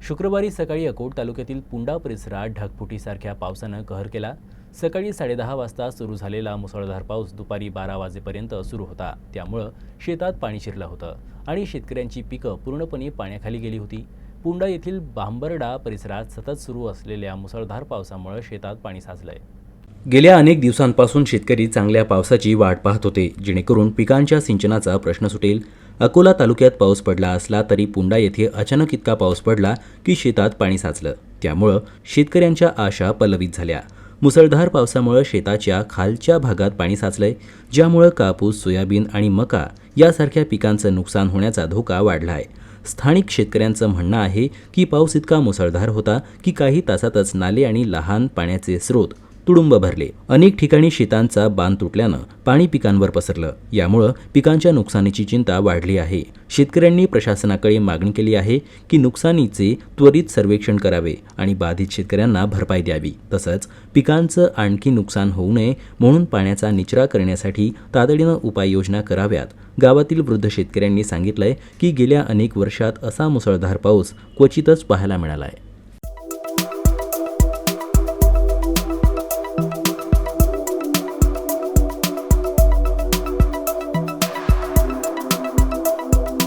शुक्रवारी सकाळी अकोट तालुक्यातील पुंडा परिसरात ढगफुटीसारख्या पावसानं कहर केला। सकाळी 10:30 वाजता सुरू झालेला मुसळधार पाऊस दुपारी 12 वाजेपर्यंत सुरू होता। त्यामुळे शेतात पाणी शिरलं होतं आणि शेतकऱ्यांची पिकं पूर्णपणे पाण्याखाली गेली होती। पुंडा येथील बांबर्डा परिसरात सतत सुरू असलेल्या मुसळधार पावसामुळे शेतात पाणी साचलंय। गेल्या अनेक दिवसांपासून शेतकरी चांगल्या पावसाची वाट पाहत होते, जेणेकरून पिकांच्या सिंचनाचा प्रश्न सुटेल। अकोला तालुक्यात पाऊस पडला असला तरी पुंडा येथे अचानक इतका पाऊस पडला की शेतात पाणी साचलं। त्यामुळे शेतकऱ्यांच्या आशा पल्लवित झाल्या। मुसळधार पावसामुळे शेताच्या खालच्या भागात पाणी साचलंय, ज्यामुळे कापूस, सोयाबीन आणि मका यासारख्या पिकांचं नुकसान होण्याचा धोका वाढला आहे। स्थानिक शेतकऱ्यांचं म्हणणं आहे की पाऊस इतका मुसळधार होता की काही तासातच नाले आणि लहान पाण्याचे स्रोत तुडुंब भरले। अनेक ठिकाणी शेतांचा बांध तुटल्यानं पाणी पिकांवर पसरलं। यामुळे पिकांच्या नुकसानीची चिंता वाढली आहे। शेतकऱ्यांनी प्रशासनाकडे मागणी केली आहे की नुकसानीचे त्वरित सर्वेक्षण करावे आणि बाधित शेतकऱ्यांना भरपाई द्यावी। तसंच पिकांचं आणखी नुकसान होऊ नये म्हणून पाण्याचा निचरा करण्यासाठी तातडीनं उपाययोजना कराव्यात। गावातील वृद्ध शेतकऱ्यांनी सांगितलंय की गेल्या अनेक वर्षात असा मुसळधार पाऊस क्वचितच पाहायला मिळालाय।